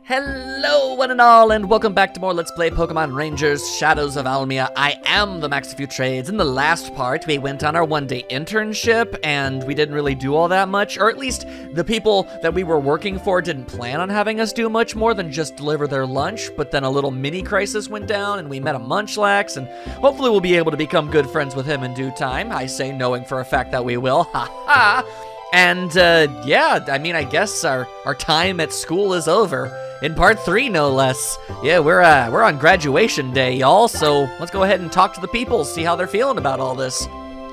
Hello one and all, and welcome back to more Let's Play Pokemon Rangers Shadows of Almia. I am the Max a Few Trades. In the last part, we went on our one-day internship, and we didn't really do all that much, or at least the people that we were working for didn't plan on having us do much more than just deliver their lunch, but then a little mini-crisis went down, and we met a Munchlax, and hopefully we'll be able to become good friends with him in due time. I say knowing for a fact that we will. Ha ha! And, yeah, I mean, I guess our time at school is over. In part 3, no less. Yeah, we're on graduation day, y'all, so let's go ahead and talk to the people, see how they're feeling about all this.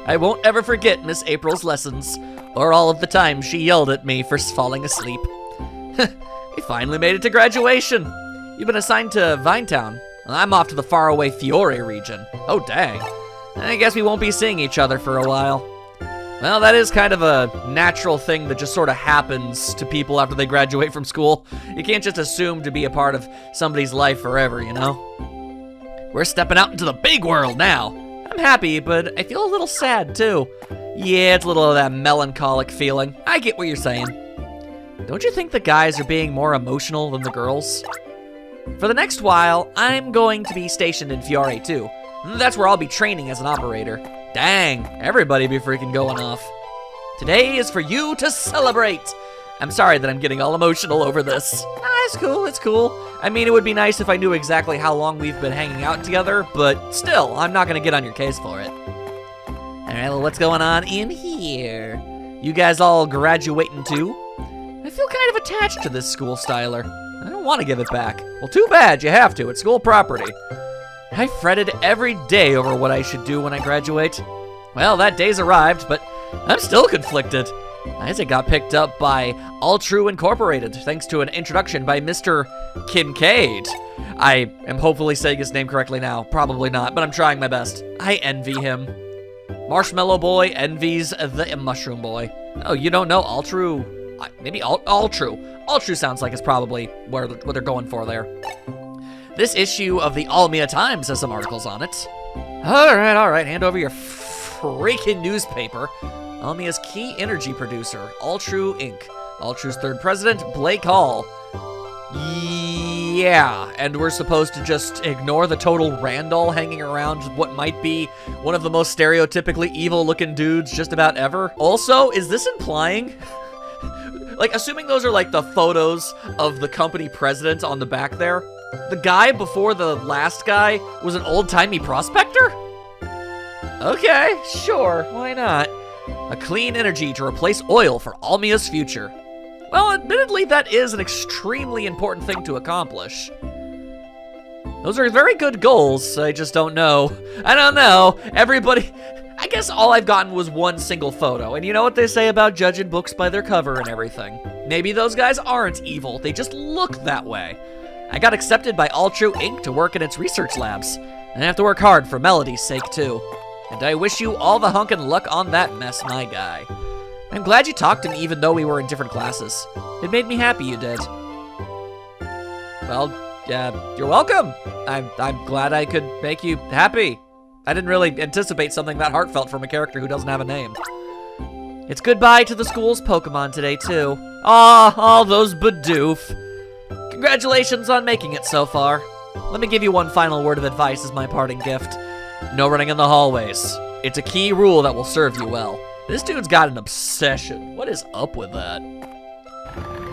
I won't ever forget Miss April's lessons, or all of the times she yelled at me for falling asleep. We finally made it to graduation. You've been assigned to Vinetown. I'm off to the faraway Fiore region. Oh, dang. I guess we won't be seeing each other for a while. Well, that is kind of a natural thing that just sort of happens to people after they graduate from school. You can't just assume to be a part of somebody's life forever, you know? We're stepping out into the big world now. I'm happy, but I feel a little sad, too. Yeah, it's a little of that melancholic feeling. I get what you're saying. Don't you think the guys are being more emotional than the girls? For the next while, I'm going to be stationed in Fiore, too. That's where I'll be training as an operator. Dang, everybody be freaking going off. Today is for you to celebrate. I'm sorry that I'm getting all emotional over this. It's cool, it's cool. I mean, it would be nice if I knew exactly how long we've been hanging out together, but still, I'm not gonna get on your case for it. All right, well, what's going on in here? You guys all graduating too? I feel kind of attached to this school styler. I don't want to give it back. Well, too bad, you have to, it's school property. I fretted every day over what I should do when I graduate. Well, that day's arrived, but I'm still conflicted. Isaac got picked up by Altru Incorporated, thanks to an introduction by Mr. Kincaid. I am hopefully saying his name correctly now. Probably not, but I'm trying my best. I envy him. Marshmallow Boy envies the Mushroom Boy. Oh, you don't know Altru? Maybe Altru. Altru sounds like it's probably what they're going for there. This issue of the Almia Times has some articles on it. All right, hand over your freaking newspaper. Almia's key energy producer, Altru Inc. Altru's third president, Blake Hall. Yeah, and we're supposed to just ignore the total Randall hanging around what might be one of the most stereotypically evil-looking dudes just about ever. Also, is this implying... like, assuming those are like the photos of the company president on the back there, the guy before the last guy was an old-timey prospector? Okay, sure, why not? A clean energy to replace oil for Almia's future. Well, admittedly, that is an extremely important thing to accomplish. Those are very good goals, I just don't know. I don't know, everybody... I guess all I've gotten was one single photo, and you know what they say about judging books by their cover and everything. Maybe those guys aren't evil, they just look that way. I got accepted by Altru Inc. to work in its research labs. And I have to work hard for Melody's sake, too. And I wish you all the hunkin' luck on that mess, my guy. I'm glad you talked to me even though we were in different classes. It made me happy you did. Well, you're welcome. I'm glad I could make you happy. I didn't really anticipate something that heartfelt from a character who doesn't have a name. It's goodbye to the school's Pokemon today, too. Aw, all those Bidoof. Congratulations on making it so far. Let me give you one final word of advice as my parting gift. No running in the hallways. It's a key rule that will serve you well. This dude's got an obsession. What is up with that?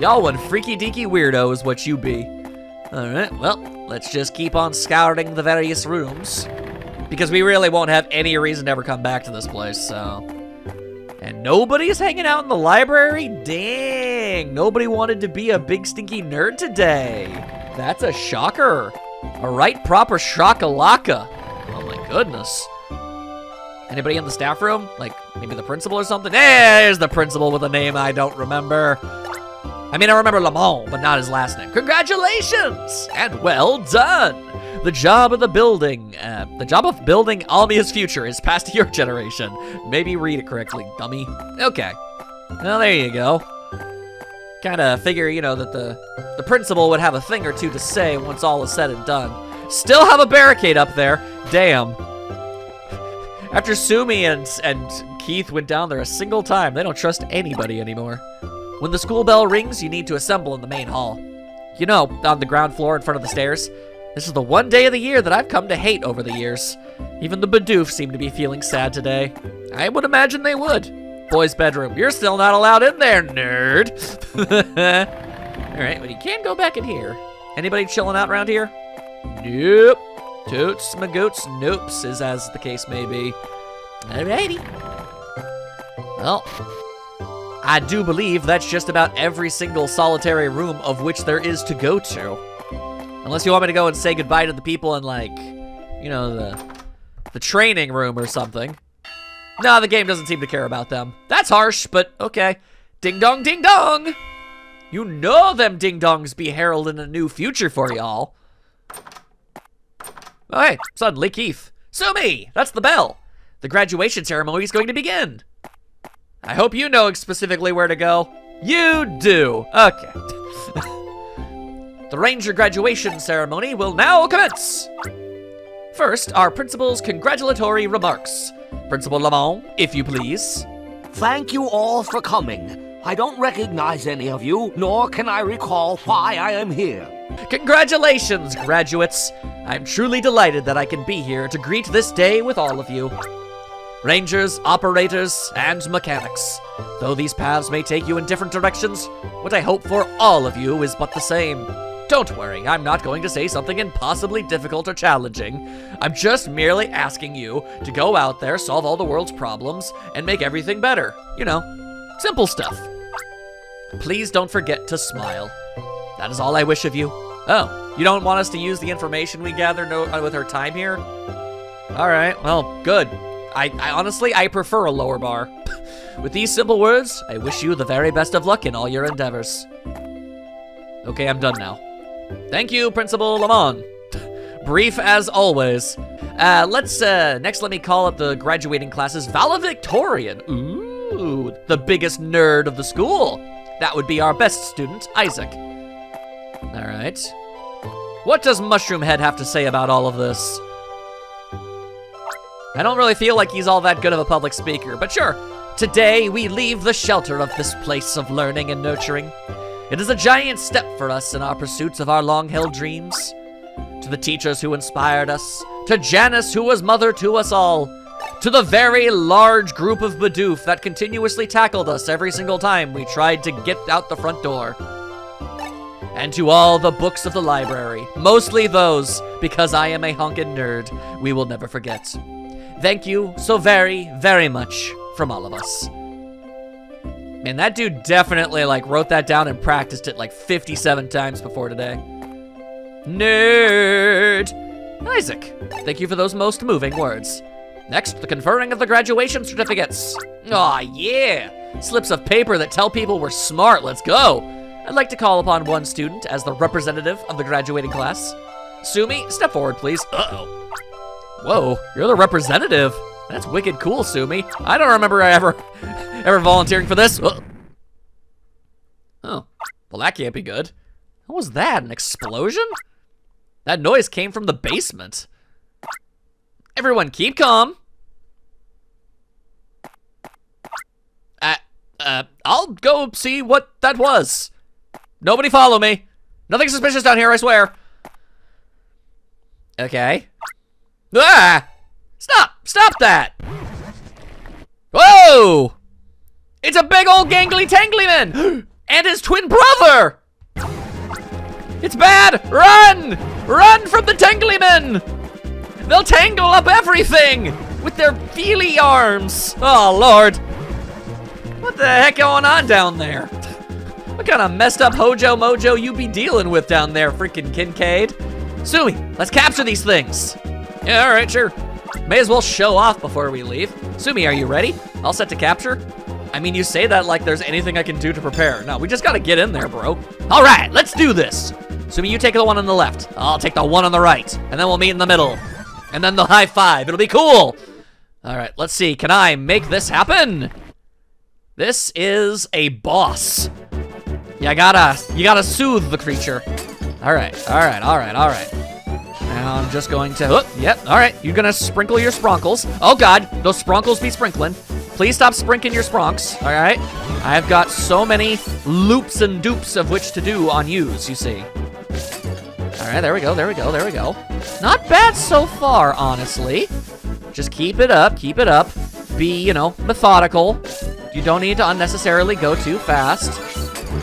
Y'all one freaky deaky weirdo is what you be. Alright, well, let's just keep on scouring the various rooms. Because we really won't have any reason to ever come back to this place, so... And nobody's hanging out in the library? Dang, nobody wanted to be a big stinky nerd today. That's a shocker. A right proper shakalaka. Oh my goodness. Anybody in the staff room? Like, maybe the principal or something? Hey, there's the principal with a name I don't remember. I mean, I remember Lamont, but not his last name. Congratulations, and well done. The job of building Almia's future is passed to your generation. Maybe read it correctly, dummy. Okay. Well, there you go. Kinda figure, you know, that the principal would have a thing or two to say once all is said and done. Still have a barricade up there. Damn. After Sumi and Keith went down there a single time, they don't trust anybody anymore. When the school bell rings, you need to assemble in the main hall. You know, on the ground floor in front of the stairs. This is the one day of the year that I've come to hate over the years. Even the Bidoof seem to be feeling sad today. I would imagine they would. Boys' bedroom. You're still not allowed in there, nerd. All right, well, you can go back in here. Anybody chilling out around here? Nope. Toots, magoots, nopes, is as the case may be. Alrighty. Well, I do believe that's just about every single solitary room of which there is to go to. Unless you want me to go and say goodbye to the people in, like, you know, the training room or something. No, the game doesn't seem to care about them. That's harsh, but okay. Ding dong, ding dong! You know them ding dongs be heralding a new future for y'all. Oh, hey, suddenly Keith. Sumi, that's the bell. The graduation ceremony is going to begin. I hope you know specifically where to go. You do. Okay. The Ranger graduation ceremony will now commence. First, our principal's congratulatory remarks. Principal Lamont, if you please. Thank you all for coming. I don't recognize any of you, nor can I recall why I am here. Congratulations, graduates. I'm truly delighted that I can be here to greet this day with all of you. Rangers, operators, and mechanics. Though these paths may take you in different directions, what I hope for all of you is but the same. Don't worry, I'm not going to say something impossibly difficult or challenging. I'm just merely asking you to go out there, solve all the world's problems, and make everything better. You know, simple stuff. Please don't forget to smile. That is all I wish of you. Oh, you don't want us to use the information we gathered with our time here? All right, well, good. I honestly, I prefer a lower bar. With these simple words, I wish you the very best of luck in all your endeavors. Okay, I'm done now. Thank you, Principal Lamont. Brief as always. Next let me call up the graduating classes valedictorian. Ooh, the biggest nerd of the school. That would be our best student, Isaac. All right. What does Mushroom Head have to say about all of this? I don't really feel like he's all that good of a public speaker, but sure. Today, we leave the shelter of this place of learning and nurturing. It is a giant step for us in our pursuits of our long-held dreams. To the teachers who inspired us, to Janice who was mother to us all, to the very large group of Bidoof that continuously tackled us every single time we tried to get out the front door. And to all the books of the library, mostly those, because I am a honkin' nerd, we will never forget. Thank you so very, very much from all of us. Man, that dude definitely, like, wrote that down and practiced it, like, 57 times before today. Nerd! Isaac, thank you for those most moving words. Next, the conferring of the graduation certificates. Aw, yeah! Slips of paper that tell people we're smart, let's go! I'd like to call upon one student as the representative of the graduating class. Sumi, step forward, please. Uh-oh. Whoa, you're the representative. That's wicked cool, Sumi. I don't remember ever volunteering for this. Oh, well, that can't be good. What was that, an explosion? That noise came from the basement. Everyone keep calm. I'll go see what that was. Nobody follow me. Nothing suspicious down here, I swear. Okay. Ah! Stop that! Whoa! It's a big old gangly tangly man! And his twin brother! It's bad! Run! Run from the tangly men! They'll tangle up everything with their feely arms. Oh, Lord. What the heck going on down there? What kind of messed up hojo mojo you be dealing with down there, freaking Kincaid? Sumi, let's capture these things. Yeah, all right, sure. May as well show off before we leave. Sumi, are you ready? All set to capture? I mean, you say that like there's anything I can do to prepare. No, we just gotta get in there, bro. All right, let's do this. Sumi, you take the one on the left. I'll take the one on the right. And then we'll meet in the middle. And then the high five. It'll be cool. All right, let's see. Can I make this happen? This is a boss. You gotta soothe the creature. All right. Now I'm just going to, yep, all right. You're gonna sprinkle your spronkles. Oh God, those spronkles be sprinkling. Please stop sprinkling your spronks, all right? I've got so many loops and dupes of which to do on yous, you see. right, there we go, there we go, there we go. Not bad so far, honestly. Just keep it up, keep it up. Be, you know, methodical. You don't need to unnecessarily go too fast.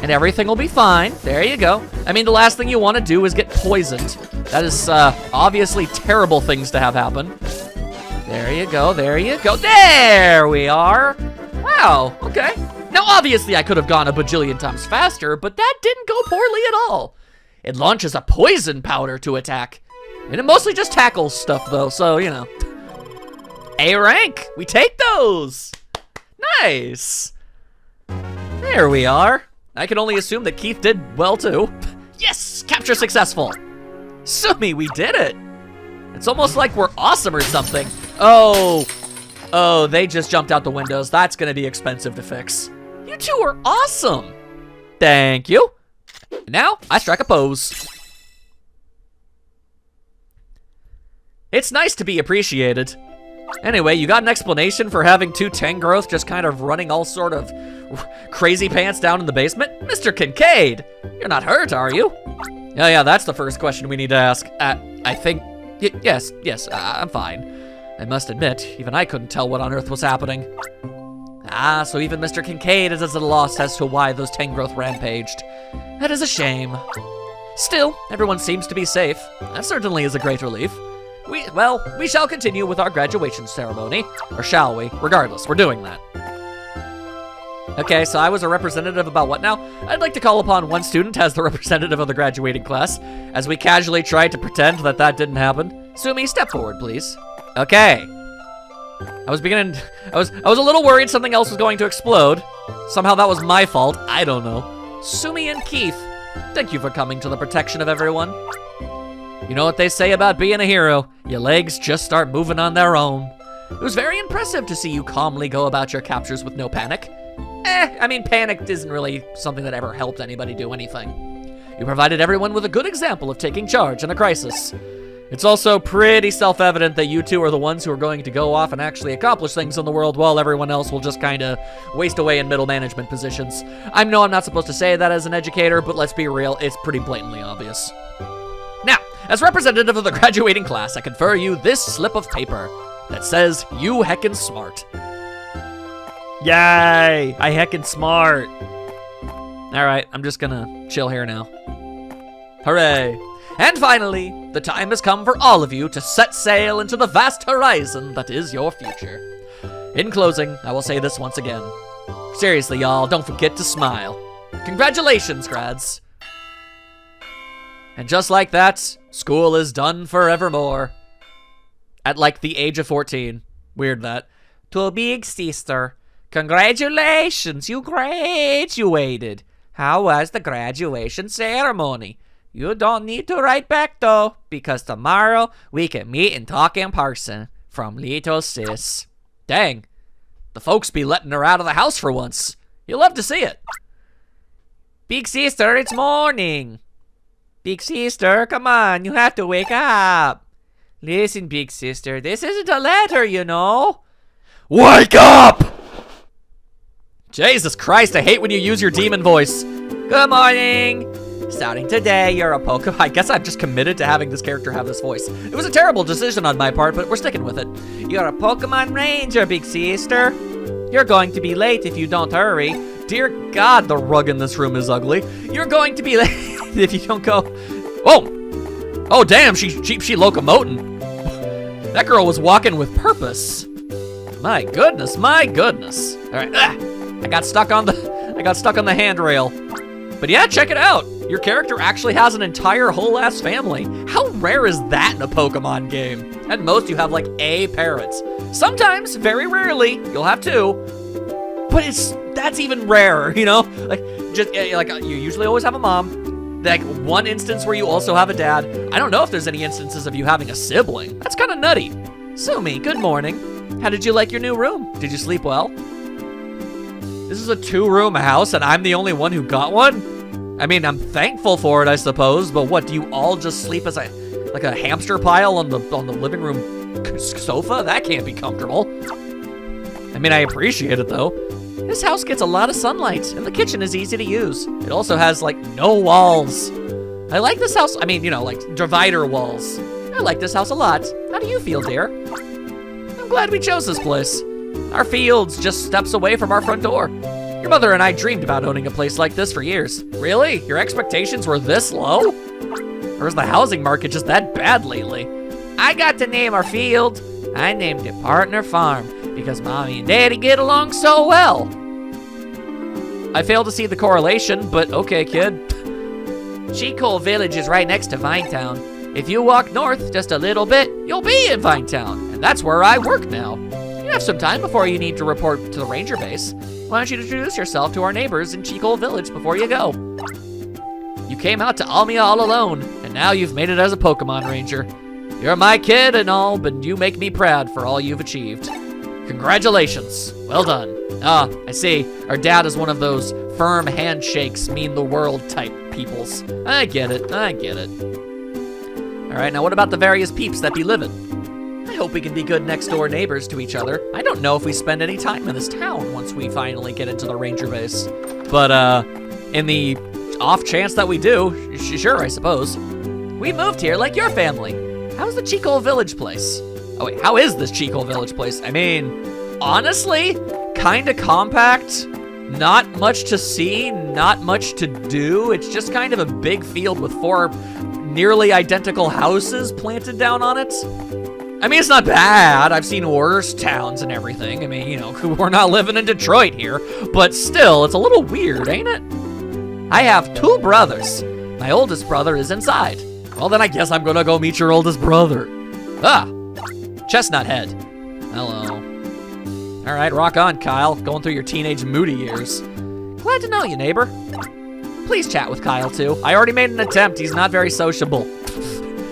And everything will be fine. There you go. I mean, the last thing you want to do is get poisoned. That is obviously terrible things to have happen. There you go, there you go. There we are. Wow, okay. Now, obviously, I could have gone a bajillion times faster, but that didn't go poorly at all. It launches a poison powder to attack. And it mostly just tackles stuff, though, so, you know. A rank. We take those. Nice. There we are. I can only assume that Keith did well, too. Yes, capture successful. Sumi, we did it. It's almost like we're awesome or something. Oh, they just jumped out the windows. That's gonna be expensive to fix. You two are awesome. Thank you. Now, I strike a pose. It's nice to be appreciated. Anyway, you got an explanation for having two Tangrowth just kind of running all sort of crazy pants down in the basement? Mr. Kincaid, you're not hurt, are you? Oh yeah, that's the first question we need to ask. I think, yes, I'm fine. I must admit, even I couldn't tell what on earth was happening. Ah, so even Mr. Kincaid is at a loss as to why those Tangrowth rampaged. That is a shame. Still, everyone seems to be safe. That certainly is a great relief. We shall continue with our graduation ceremony. Or shall we? Regardless, we're doing that. Okay, so I was a representative about what now? I'd like to call upon one student as the representative of the graduating class, as we casually tried to pretend that that didn't happen. Sumi, step forward, please. Okay. I was a little worried something else was going to explode. Somehow that was my fault. I don't know. Sumi and Keith, thank you for coming to the protection of everyone. You know what they say about being a hero? Your legs just start moving on their own. It was very impressive to see you calmly go about your captures with no panic. I mean, panic isn't really something that ever helped anybody do anything. You provided everyone with a good example of taking charge in a crisis. It's also pretty self-evident that you two are the ones who are going to go off and actually accomplish things in the world while everyone else will just kind of waste away in middle management positions. I know I'm not supposed to say that as an educator, but let's be real, it's pretty blatantly obvious. Now, as representative of the graduating class, I confer you this slip of paper that says, you heckin' smart. Yay, I heckin' smart. All right, I'm just gonna chill here now. Hooray. And finally, the time has come for all of you to set sail into the vast horizon that is your future. In closing, I will say this once again. Seriously, y'all, don't forget to smile. Congratulations, grads. And just like that, school is done forevermore. At like the age of 14. Weird that. To a big sister, congratulations, you graduated. How was the graduation ceremony? You don't need to write back though, because tomorrow we can meet and talk in person. From little sis. Dang, the folks be letting her out of the house for once. You'll love to see it. Big sister, it's morning. Big sister, come on, you have to wake up. Listen, big sister, this isn't a letter, you know. Wake up! Jesus Christ, I hate when you use your demon voice. Good morning. Starting today, you're a Pokemon. I guess I've just committed to having this character have this voice. It was a terrible decision on my part, but we're sticking with it. You're a Pokemon Ranger, big sister. You're going to be late if you don't hurry. Dear God, the rug in this room is ugly. You're going to be late if you don't go. Oh! Oh, damn, she locomoting. That girl was walking with purpose. My goodness, my goodness. All right, I got stuck on the handrail. But yeah, check it out. Your character actually has an entire whole ass family. How rare is that in a Pokemon game? At most, you have like a parrot. Sometimes, very rarely, you'll have two. But that's even rarer, you know? You usually always have a mom. Like one instance where you also have a dad. I don't know if there's any instances of you having a sibling. That's kind of nutty. Sumi, good morning. How did you like your new room? Did you sleep well? This is a 2-room house and I'm the only one who got one? I mean, I'm thankful for it, I suppose, but what, do you all just sleep as like a hamster pile on the living room sofa? That can't be comfortable. I mean, I appreciate it though. This house gets a lot of sunlight and the kitchen is easy to use. It also has like no walls. I like this house. I mean, you know, like divider walls. I like this house a lot. How do you feel, dear? I'm glad we chose this place. Our field's just steps away from our front door. Your mother and I dreamed about owning a place like this for years. Really? Your expectations were this low? Or is the housing market just that bad lately? I got to name our field. I named it Partner Farm because Mommy and Daddy get along so well. I fail to see the correlation, but okay, kid. Chicole Village is right next to Vinetown. If you walk north just a little bit, you'll be in Vinetown, and that's where I work now. You have some time before you need to report to the ranger base. Why don't you introduce yourself to our neighbors in Chicole Village before you go? You came out to Almia all alone, and now you've made it as a Pokemon Ranger. You're my kid and all, but you make me proud for all you've achieved. Congratulations. Well done. Ah, I see. Our dad is one of those firm handshakes mean the world type peoples. I get it. I get it. All right, now what about the various peeps that be living? I hope we can be good next door neighbors to each other. I don't know if we spend any time in this town once we finally get into the ranger base. But in the off chance that we do, sure, I suppose. We moved here like your family. How's the Chicole Village place? Oh wait, how is this Chicole Village place? I mean, honestly, kinda compact. Not much to see, not much to do. It's just kind of a big field with 4 nearly identical houses planted down on it. I mean, it's not bad. I've seen worse towns and everything. I mean, you know, we're not living in Detroit here, but still, it's a little weird, ain't it? I have 2 brothers. My oldest brother is inside. Well, then I guess I'm gonna go meet your oldest brother. Ah, Chestnut Head. Hello. All right, rock on, Kyle. Going through your teenage moody years. Glad to know you, neighbor. Please chat with Kyle, too. I already made an attempt. He's not very sociable.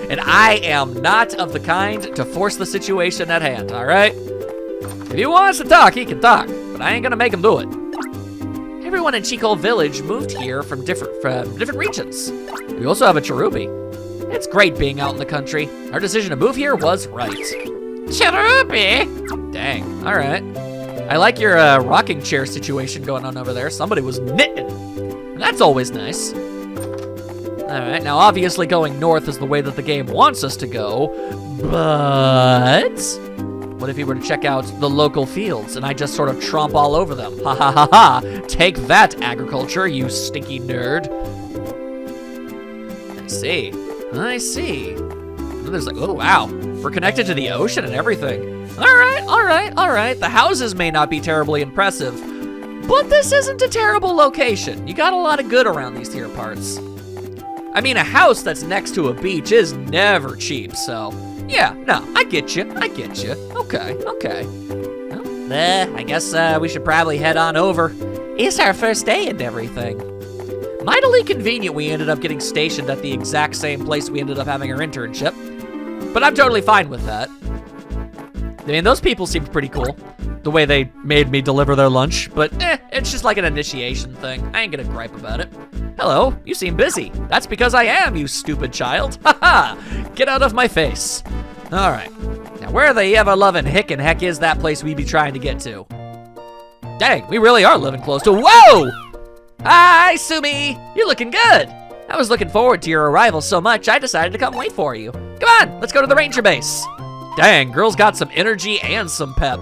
And I am not of the kind to force the situation at hand, all right? If he wants to talk, he can talk, but I ain't gonna make him do it. Everyone in Chicole Village moved here from different regions. We also have a Cherubi. It's great being out in the country. Our decision to move here was right. Cherubi? Dang, all right. I like your rocking chair situation going on over there. Somebody was knitting. That's always nice. All right, now obviously going north is the way that the game wants us to go, but what if you were to check out the local fields and I just sort of tromp all over them? Ha ha ha ha. Take that, agriculture, you stinky nerd. I see. I see. And there's like, oh wow, we're connected to the ocean and everything. All right, all right, all right. The houses may not be terribly impressive, but this isn't a terrible location. You got a lot of good around these here parts. I mean, a house that's next to a beach is never cheap, so yeah, no, I get you, I get you. Okay, okay. Well, I guess we should probably head on over. It's our first day and everything. Mightily convenient we ended up getting stationed at the exact same place we ended up having our internship, but I'm totally fine with that. I mean, those people seemed pretty cool, the way they made me deliver their lunch, but it's just like an initiation thing. I ain't gonna gripe about it. Hello, you seem busy. That's because I am, you stupid child. Haha, get out of my face. All right, now where the ever-loving hick and heck is that place we be trying to get to? Dang, we really are living close to, whoa! Hi, Sumi, you're looking good. I was looking forward to your arrival so much, I decided to come wait for you. Come on, let's go to the ranger base. Dang, girl's got some energy and some pep.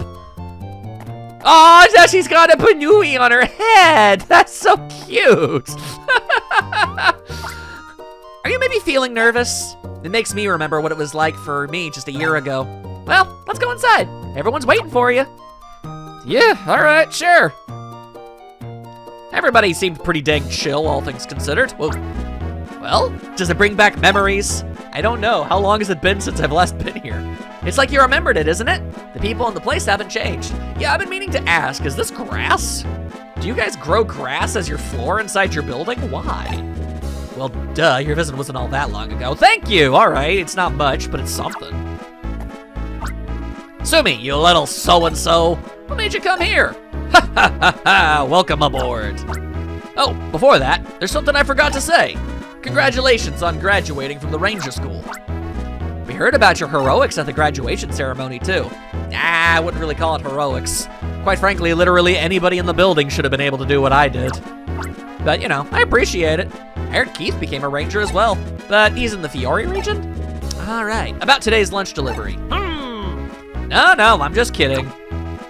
Oh, now she's got a panui on her head. That's so cute. Are you maybe feeling nervous? It makes me remember what it was like for me just a year ago. Well, let's go inside. Everyone's waiting for you. Yeah, all right, sure. Everybody seemed pretty dang chill, all things considered. Well, does it bring back memories? I don't know. How long has it been since I've last been here? It's like you remembered it, isn't it? The people in the place haven't changed. Yeah, I've been meaning to ask, is this grass? Do you guys grow grass as your floor inside your building? Why? Well, duh, your visit wasn't all that long ago. Thank you, all right, it's not much, but it's something. Sumi, you little so-and-so. What made you come here? Ha ha ha ha, welcome aboard. Oh, before that, there's something I forgot to say. Congratulations on graduating from the Ranger School. We heard about your heroics at the graduation ceremony, too. I wouldn't really call it heroics. Quite frankly, literally anybody in the building should have been able to do what I did. but you know, I appreciate it. I heard Keith became a ranger as well, but he's in the Fiore region? All right, about today's lunch delivery. No, I'm just kidding.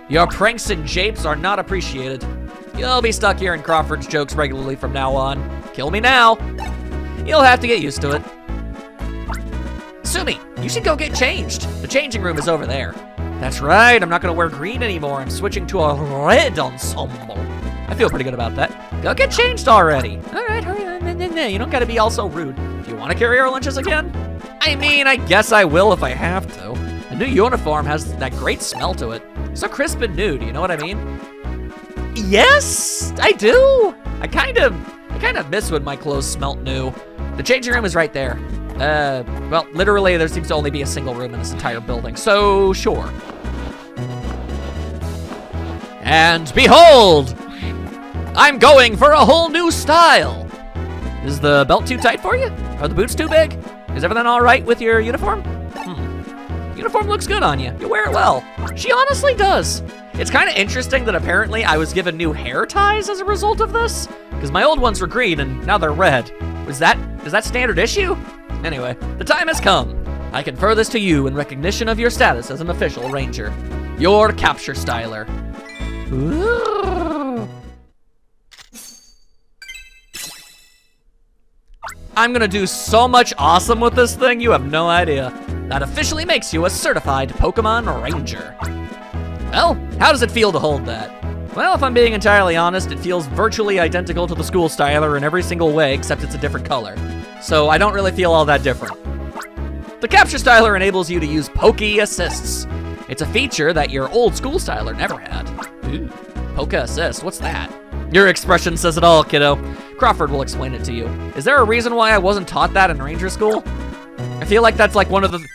Your pranks and japes are not appreciated. You'll be stuck hearing Crawford's jokes regularly from now on. Kill me now. You'll have to get used to it. Sumi, you should go get changed. The changing room is over there. That's right, I'm not gonna wear green anymore. I'm switching to a red ensemble. I feel pretty good about that. Go get changed already. All right, hurry on. You don't gotta be all so rude. Do you wanna carry our lunches again? I mean, I guess I will if I have to. The new uniform has that great smell to it. So crisp and new, do you know what I mean? Yes, I do. I kind of miss when my clothes smelt new. The changing room is right there. Well, literally, there seems to only be a single room in this entire building, so sure. And behold, I'm going for a whole new style. Is the belt too tight for you? Are the boots too big? Is everything all right with your uniform? Uniform looks good on you. You wear it well. She honestly does. It's kind of interesting that apparently I was given new hair ties as a result of this, because my old ones were green and now they're red. Is that standard issue? Anyway, the time has come. I confer this to you in recognition of your status as an official ranger. Your capture styler. Ooh. I'm gonna do so much awesome with this thing, you have no idea. That officially makes you a certified Pokemon Ranger. Well, how does it feel to hold that? Well, if I'm being entirely honest, it feels virtually identical to the school styler in every single way, except it's a different color. So I don't really feel all that different. The capture styler enables you to use Poke Assists. It's a feature that your old school styler never had. Ooh, Poke Assist, what's that? Your expression says it all, kiddo. Crawford will explain it to you. Is there a reason why I wasn't taught that in Ranger School? I feel like that's like one of the...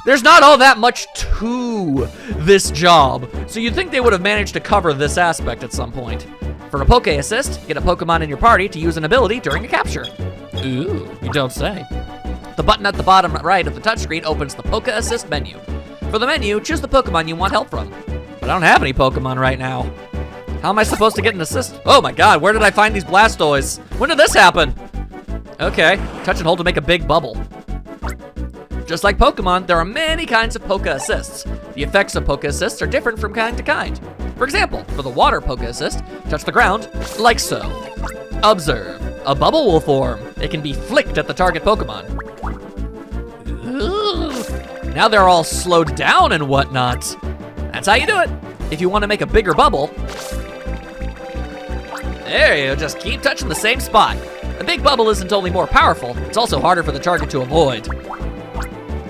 There's not all that much to this job, so you'd think they would have managed to cover this aspect at some point. For a Poke Assist, get a Pokemon in your party to use an ability during a capture. Ooh, you don't say. The button at the bottom right of the touchscreen opens the Poke Assist menu. For the menu, choose the Pokemon you want help from. But I don't have any Pokemon right now. How am I supposed to get an assist? Oh my god, where did I find these Blastoise? When did this happen? Okay, touch and hold to make a big bubble. Just like Pokemon, there are many kinds of Poke Assists. The effects of Poke Assists are different from kind to kind. For example, for the water Poke Assist, touch the ground like so. Observe, a bubble will form. It can be flicked at the target Pokemon. Ooh. Now they're all slowed down and whatnot. That's how you do it. If you want to make a bigger bubble, there you go, just keep touching the same spot. A big bubble isn't only more powerful, it's also harder for the target to avoid.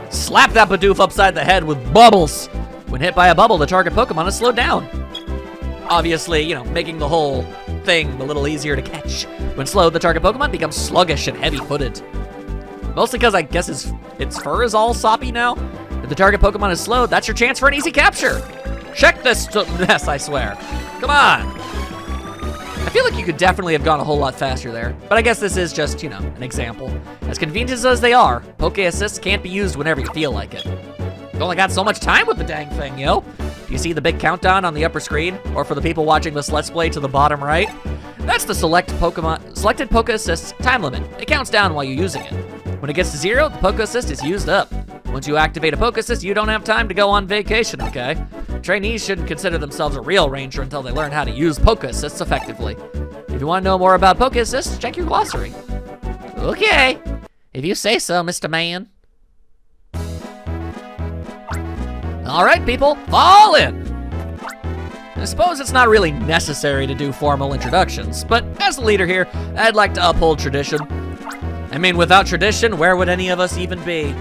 Slap that Bidoof upside the head with bubbles. When hit by a bubble, the target Pokemon is slowed down. Obviously, you know, making the whole thing a little easier to catch. When slowed, the target Pokemon becomes sluggish and heavy-footed. Mostly because I guess its fur is all soppy now. If the target Pokemon is slowed, that's your chance for an easy capture. Check this mess, I swear. Come on. I feel like you could definitely have gone a whole lot faster there, but I guess this is just, you know, an example. As convenient as they are, Poke Assists can't be used whenever you feel like it. You only got so much time with the dang thing, yo. Do you see the big countdown on the upper screen? Or for the people watching this Let's Play to the bottom right? That's the selected Poke Assist's time limit. It counts down while you're using it. When it gets to 0, the Poke Assist is used up. Once you activate a Poke Assist, you don't have time to go on vacation, okay? Trainees shouldn't consider themselves a real ranger until they learn how to use Poke Assists effectively. If you want to know more about Poke Assists, check your glossary. Okay, if you say so, Mr. Man. All right, people, fall in. I suppose it's not really necessary to do formal introductions, but as the leader here, I'd like to uphold tradition. I mean, without tradition, where would any of us even be?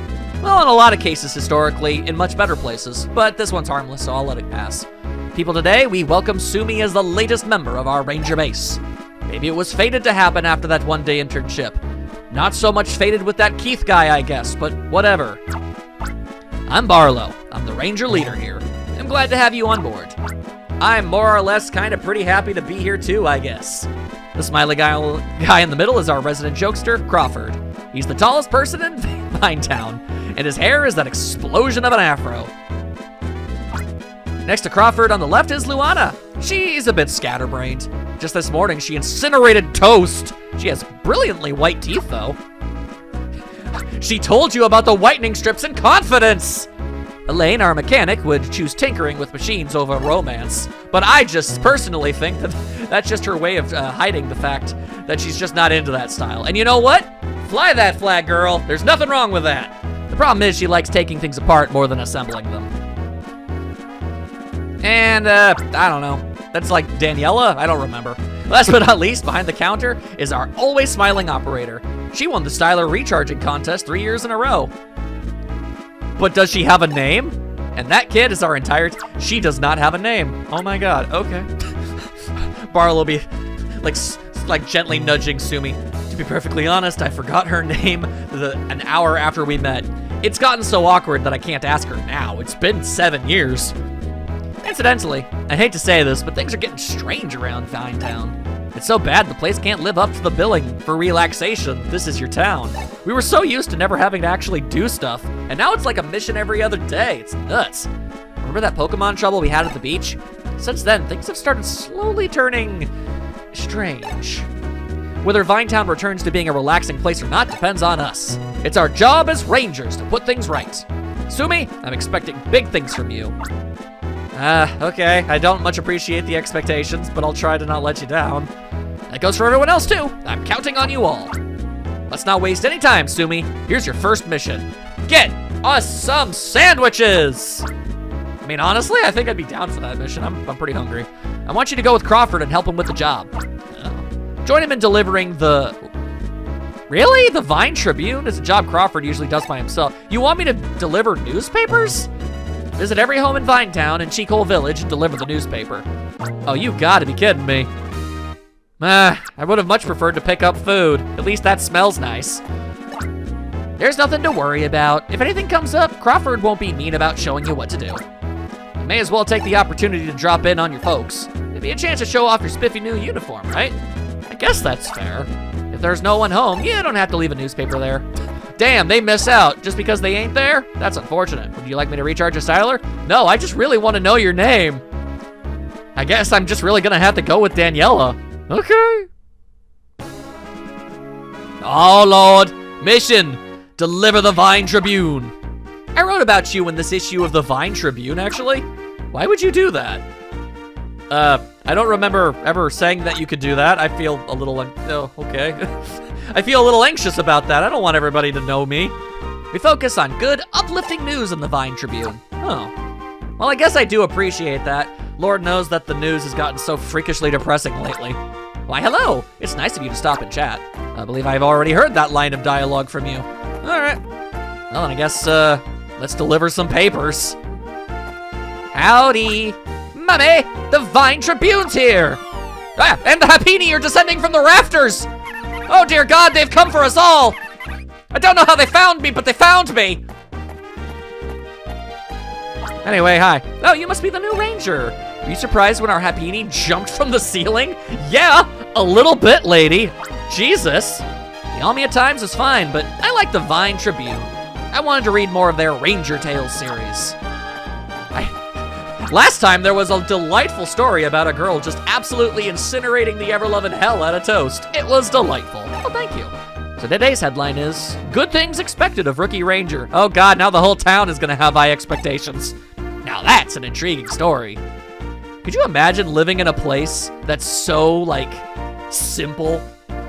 Well, in a lot of cases historically, in much better places, but this one's harmless, so I'll let it pass. People, today, we welcome Sumi as the latest member of our ranger base. Maybe it was fated to happen after that one-day internship. Not so much fated with that Keith guy, I guess, but whatever. I'm Barlow. I'm the ranger leader here. I'm glad to have you on board. I'm more or less kind of pretty happy to be here too, I guess. The smiley guy in the middle is our resident jokester, Crawford. He's the tallest person in Pinetown, and his hair is that explosion of an afro. Next to Crawford on the left is Luana. She's a bit scatterbrained. Just this morning, she incinerated toast. She has brilliantly white teeth, though. She told you about the whitening strips in confidence. Elaine, our mechanic, would choose tinkering with machines over romance. But I just personally think that that's just her way of hiding the fact that she's just not into that style. And you know what? Fly that flag, girl. There's nothing wrong with that. The problem is she likes taking things apart more than assembling them. And, I don't know. That's like Daniela? I don't remember. Last but not least, behind the counter is our always smiling operator. She won the Styler recharging contest 3 years in a row. But does she have a name? And that kid is our entire... She does not have a name. Oh my god, okay. Barl will be like gently nudging Sumi. To be perfectly honest, I forgot her name an hour after we met. It's gotten so awkward that I can't ask her now. It's been 7 years. Incidentally, I hate to say this, but things are getting strange around Vinetown. It's so bad the place can't live up to the billing for relaxation. This is your town. We were so used to never having to actually do stuff, and now it's like a mission every other day. It's nuts. Remember that Pokemon trouble we had at the beach? Since then, things have started slowly turning strange. Whether Vinetown returns to being a relaxing place or not depends on us. It's our job as rangers to put things right. Sumi, I'm expecting big things from you. Okay, I don't much appreciate the expectations, but I'll try to not let you down. That goes for everyone else too. I'm counting on you all. Let's not waste any time, Sumi. Here's your first mission. Get us some sandwiches! I mean, honestly, I think I'd be down for that mission. I'm pretty hungry. I want you to go with Crawford and help him with the job. Join him in delivering the... Really? The Vine Tribune is a job Crawford usually does by himself. You want me to deliver newspapers? Visit every home in Vinetown and Chicole Village and deliver the newspaper. Oh, you gotta be kidding me. I would have much preferred to pick up food. At least that smells nice. There's nothing to worry about. If anything comes up, Crawford won't be mean about showing you what to do. You may as well take the opportunity to drop in on your folks. It'd be a chance to show off your spiffy new uniform, right? I guess that's fair. If there's no one home, you don't have to leave a newspaper there. Damn, they miss out just because they ain't there? That's unfortunate. Would you like me to recharge a styler? No, I just really want to know your name. I guess I'm just really gonna have to go with Daniela. Okay. Oh, Lord. Mission. Deliver the Vine Tribune. I wrote about you in this issue of the Vine Tribune, actually. Why would you do that? I don't remember ever saying that you could do that. I feel a little, oh, okay. I feel a little anxious about that. I don't want everybody to know me. We focus on good, uplifting news in the Vine Tribune. Oh. Well, I guess I do appreciate that. Lord knows that the news has gotten so freakishly depressing lately. Why, hello. It's nice of you to stop and chat. I believe I've already heard that line of dialogue from you. All right. Well, then I guess, let's deliver some papers. Howdy. Mummy, the Vine Tribune's here. Ah, and the Happini are descending from the rafters. Oh, dear God, they've come for us all. I don't know how they found me, but they found me. Anyway, hi. Oh, you must be the new ranger. Were you surprised when our Happini jumped from the ceiling? Yeah, a little bit, lady. Jesus. The Almia Times is fine, but I like the Vine Tribune. I wanted to read more of their Ranger Tales series. Last time, there was a delightful story about a girl just absolutely incinerating the ever-loving hell out of toast. It was delightful. Well, thank you. So today's headline is, Good Things Expected of Rookie Ranger. Oh God, now the whole town is gonna have high expectations. Now that's an intriguing story. Could you imagine living in a place that's so, like, simple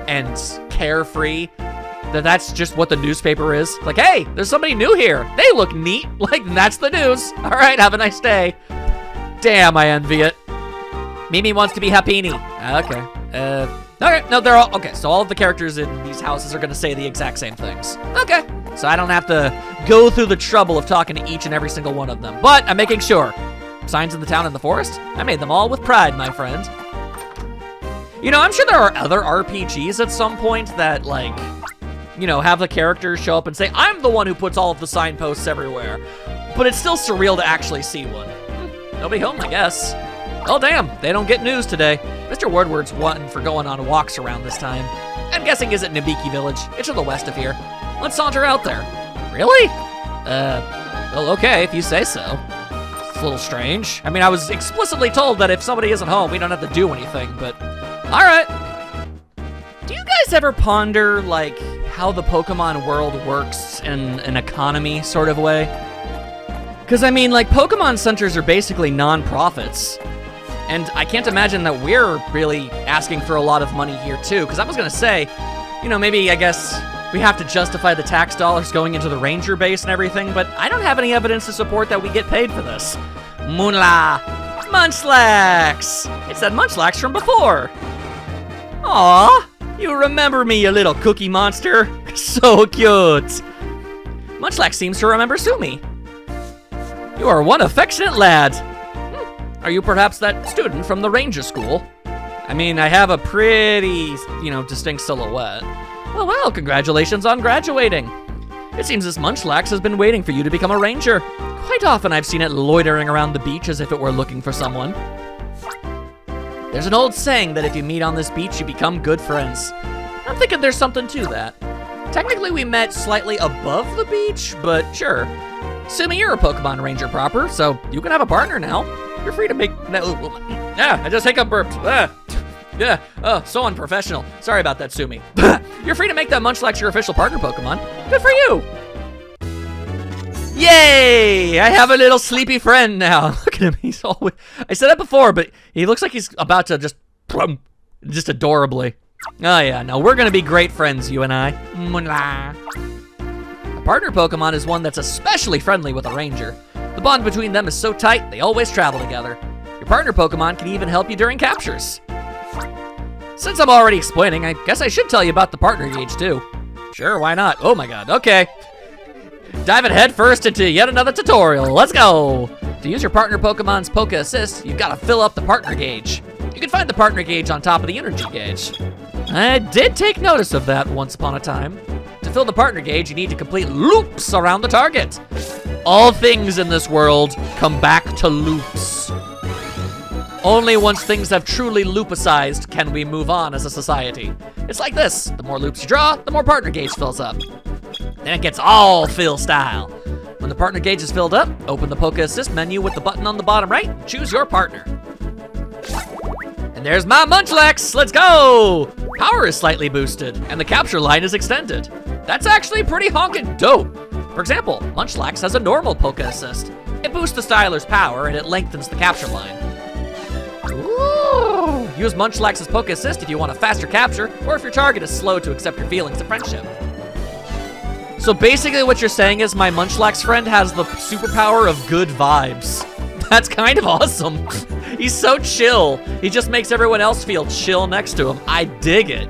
and carefree that that's just what the newspaper is? Like, hey, there's somebody new here. They look neat. Like, that's the news. All right, have a nice day. Damn, I envy it. Mimi wants to be Happini. Okay. Okay, no, they're all, okay, so all of the characters in these houses are gonna say the exact same things. Okay, so I don't have to go through the trouble of talking to each and every single one of them, but I'm making sure. Signs in the town and the forest? I made them all with pride, my friend. You know, I'm sure there are other RPGs at some point that, like, you know, have the characters show up and say, I'm the one who puts all of the signposts everywhere. But it's still surreal to actually see one. Nobody home, I guess. Oh, damn, they don't get news today. Mr. Woodward's one for going on walks around this time. I'm guessing is at Nabiki Village. It's to the west of here. Let's saunter out there. Really? Well, okay, if you say so. a little strange. I mean, I was explicitly told that if somebody isn't home, we don't have to do anything, but all right. Do you guys ever ponder, like, how the Pokemon world works in an economy sort of way? Because, I mean, like, Pokemon centers are basically non-profits. And I can't imagine that we're really asking for a lot of money here, too. Because I was going to say, you know, maybe, I guess, we have to justify the tax dollars going into the ranger base and everything, but I don't have any evidence to support that we get paid for this. Moonla! Munchlax! It's that Munchlax from before! Aw, you remember me, you little cookie monster. So cute. Munchlax seems to remember Sumi. You are one affectionate lad. Are you perhaps that student from the ranger school? I mean, I have a pretty, distinct silhouette. Well, congratulations on graduating. It seems this Munchlax has been waiting for you to become a ranger. Quite often I've seen it loitering around the beach as if it were looking for someone. There's an old saying that if you meet on this beach, you become good friends. I'm thinking there's something to that. Technically, we met slightly above the beach, but sure. Sumi, you're a Pokemon Ranger proper, so you can have a partner now. You're free to make... I just hiccup burped. So unprofessional. Sorry about that, Sumi. You're free to make that Munchlax your official partner Pokemon. Good for you! Yay! I have a little sleepy friend now. Look at him, he's always... I said that before, but he looks like he's about to just adorably. Oh yeah, no, we're gonna be great friends, you and I. A partner Pokemon is one that's especially friendly with a ranger. The bond between them is so tight, they always travel together. Your partner Pokemon can even help you during captures. Since I'm already explaining, I guess I should tell you about the partner gauge too. Sure, why not? Oh my god, okay. Diving head first into yet another tutorial. Let's go! To use your partner Pokemon's Poke Assist, you've got to fill up the partner gauge. You can find the partner gauge on top of the energy gauge. I did take notice of that once upon a time. To fill the partner gauge, you need to complete loops around the target. All things in this world come back to loops. Only once things have truly loopicized can we move on as a society. It's like this. The more loops you draw, the more partner gauge fills up. Then it gets all fill style. When the partner gauge is filled up, open the Poke Assist menu with the button on the bottom right, choose your partner. And there's my Munchlax, let's go! Power is slightly boosted, and the capture line is extended. That's actually pretty honkin' dope. For example, Munchlax has a normal Poke Assist. It boosts the styler's power, and it lengthens the capture line. Ooh! Use Munchlax's Poke Assist if you want a faster capture, or if your target is slow to accept your feelings of friendship. So basically what you're saying is my Munchlax friend has the superpower of good vibes. That's kind of awesome. He's so chill. He just makes everyone else feel chill next to him. I dig it.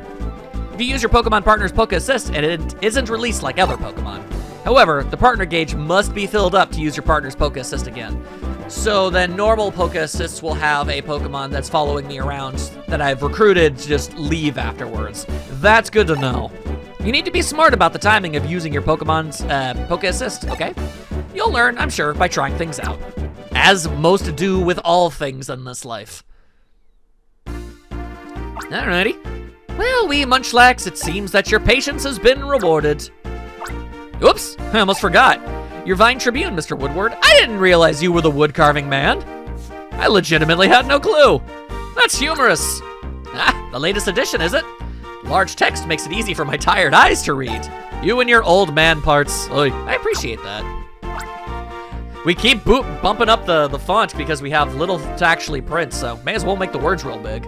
If you use your Pokemon partner's Poke Assist, and it isn't released like other Pokemon. However, the partner gauge must be filled up to use your partner's Poke Assist again. So then normal Poke Assists will have a Pokemon that's following me around that I've recruited to just leave afterwards. That's good to know. You need to be smart about the timing of using your Pokemon's Poke Assist, okay? You'll learn, I'm sure, by trying things out. As most do with all things in this life. Alrighty. Well, wee Munchlax, it seems that your patience has been rewarded. Oops, I almost forgot. Your Vine Tribune, Mr. Woodward. I didn't realize you were the wood carving man. I legitimately had no clue. That's humorous. Ah, the latest edition, is it? Large text makes it easy for my tired eyes to read. You and your old man parts. Oy, I appreciate that. We keep bumping up the font because we have little to actually print, so may as well make the words real big.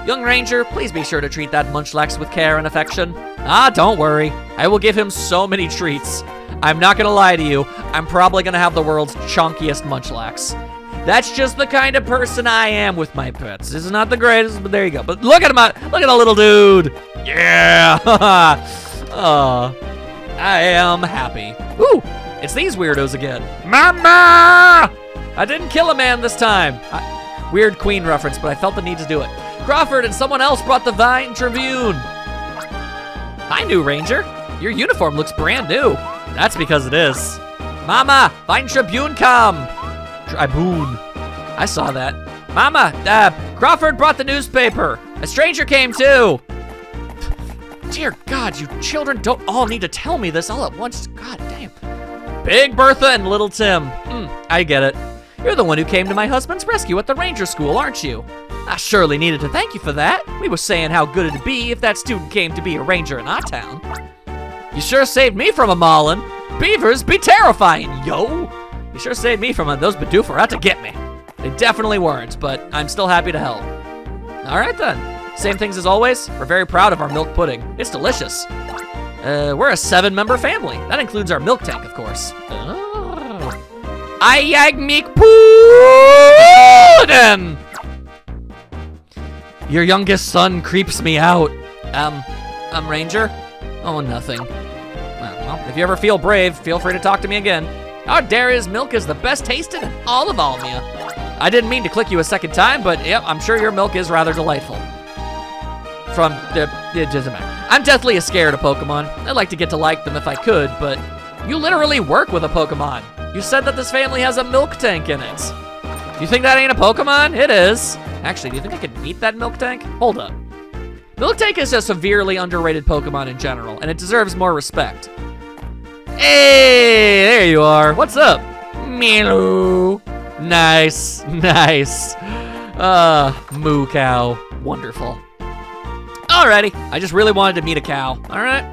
Young Ranger, please be sure to treat that Munchlax with care and affection. Ah, don't worry. I will give him so many treats. I'm not gonna lie to you. I'm probably gonna have the world's chunkiest Munchlax. That's just the kind of person I am with my pets. This is not the greatest, but there you go. But look at him, look at the little dude. Yeah. Oh, I am happy. Ooh, it's these weirdos again. Mama! I didn't kill a man this time. Weird Queen reference, but I felt the need to do it. Crawford and someone else brought the Vine Tribune. Hi, new Ranger. Your uniform looks brand new. That's because it is. Mama, Vine Tribune come. Tribune. I saw that. Mama, Crawford brought the newspaper. A stranger came too. Dear God, you children don't all need to tell me this all at once. God damn. Big Bertha and little Tim. I get it. You're the one who came to my husband's rescue at the ranger school, aren't you? I surely needed to thank you for that. We were saying how good it'd be if that student came to be a ranger in our town. You sure saved me from a maulin'. Beavers be terrifying, yo! You sure saved me from those Bidoof were out to get me. They definitely weren't, but I'm still happy to help. All right then. Same things as always. We're very proud of our milk pudding. It's delicious. We're a 7-member family. That includes our milk tank, of course. Oh. I yag meek pudding! Your youngest son creeps me out. Ranger? Oh, nothing. Well, if you ever feel brave, feel free to talk to me again. Our dairy's milk is the best tasting in all of Almia. I didn't mean to click you a second time, but yeah, I'm sure your milk is rather delightful. It doesn't matter. I'm deathly scared of Pokemon. I'd like to get to like them if I could, but you literally work with a Pokemon. You said that this family has a milk tank in it. You think that ain't a Pokemon? It is. Actually, do you think I could beat that milk tank? Hold up. Milk tank is a severely underrated Pokemon in general, and it deserves more respect. Hey, there you are. What's up? Meow. Nice, nice. Moo cow. Wonderful. Alrighty, I just really wanted to meet a cow. Alright.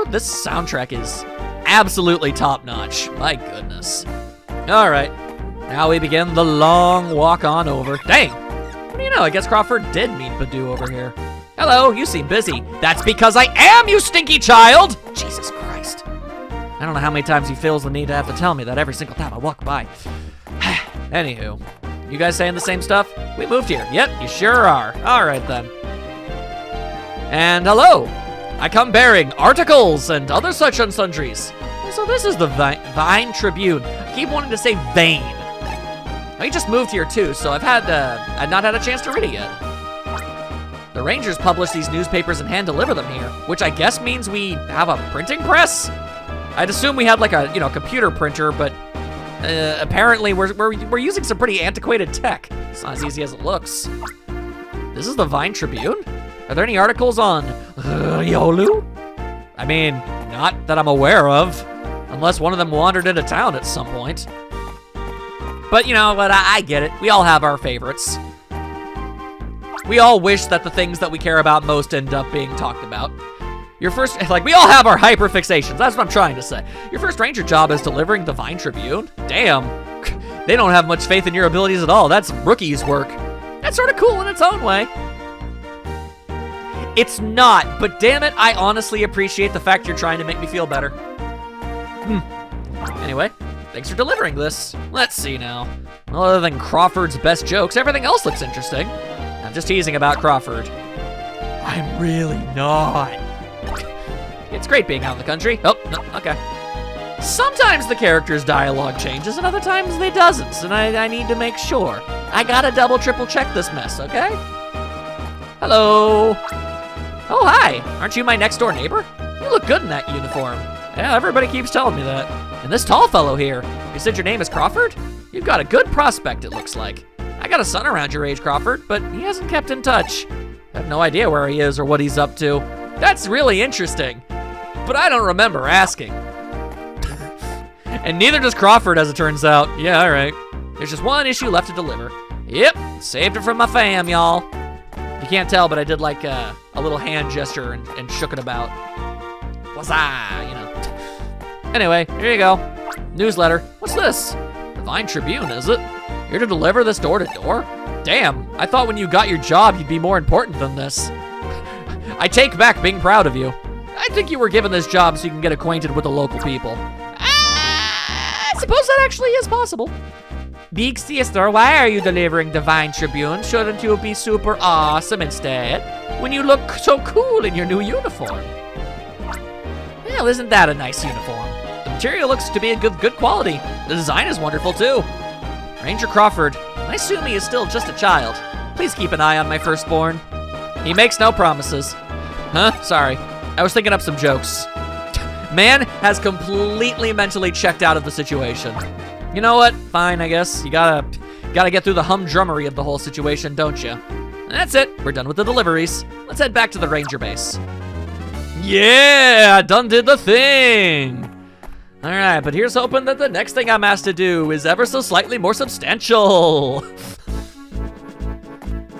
This soundtrack is absolutely top-notch. My goodness. Alright, now we begin the long walk on over. Dang, what do you know? I guess Crawford did meet Badoo over here. Hello, you seem busy. That's because I am, you stinky child! Jesus Christ. I don't know how many times he feels the need to have to tell me that every single time I walk by. Anywho, you guys saying the same stuff? We moved here. Yep, you sure are. All right, then. And hello. I come bearing articles and other such and sundries. So this is the Vine Tribune. I keep wanting to say Vane. I just moved here, too, so I've not had a chance to read it yet. The Rangers publish these newspapers and hand-deliver them here, which I guess means we have a printing press? I'd assume we had like a, computer printer, but apparently we're using some pretty antiquated tech. It's not as easy as it looks. This is the Vine Tribune? Are there any articles on Yolu? I mean, not that I'm aware of, unless one of them wandered into town at some point. But you know what, I get it. We all have our favorites. We all wish that the things that we care about most end up being talked about. Your first, we all have our hyperfixations. That's what I'm trying to say. Your first ranger job is delivering the Vine Tribune? Damn. They don't have much faith in your abilities at all. That's rookie's work. That's sort of cool in its own way. It's not, but damn it, I honestly appreciate the fact you're trying to make me feel better. Anyway, thanks for delivering this. Let's see now. Well, other than Crawford's best jokes, everything else looks interesting. I'm just teasing about Crawford. I'm really not. It's great being out in the country. Oh, no, okay. Sometimes the character's dialogue changes and other times they doesn't, and I need to make sure. I gotta double, triple check this mess, okay? Hello. Oh, hi. Aren't you my next door neighbor? You look good in that uniform. Yeah, everybody keeps telling me that. And this tall fellow here, you said your name is Crawford? You've got a good prospect, it looks like. I got a son around your age, Crawford, but he hasn't kept in touch. I have no idea where he is or what he's up to. That's really interesting, but I don't remember asking. And neither does Crawford, as it turns out. Yeah, all right. There's just one issue left to deliver. Yep, saved it from my fam, y'all. You can't tell, but I did like a little hand gesture and shook it about. Wazah, Anyway, here you go. Newsletter. What's this? The Vine Tribune, is it? You're to deliver this door to door? Damn, I thought when you got your job, you'd be more important than this. I take back being proud of you. I think you were given this job so you can get acquainted with the local people. I suppose that actually is possible. Big sister, why are you delivering the Vine Tribune? Shouldn't you be super awesome instead? When you look so cool in your new uniform. Well, isn't that a nice uniform? The material looks to be a good quality. The design is wonderful too. Ranger Crawford, I assume he is still just a child. Please keep an eye on my firstborn. He makes no promises. Huh? Sorry. I was thinking up some jokes. Man has completely mentally checked out of the situation. You know what? Fine, I guess. You gotta get through the humdrummery of the whole situation, don't you? That's it. We're done with the deliveries. Let's head back to the ranger base. Yeah, done did the thing. All right, but here's hoping that the next thing I'm asked to do is ever so slightly more substantial.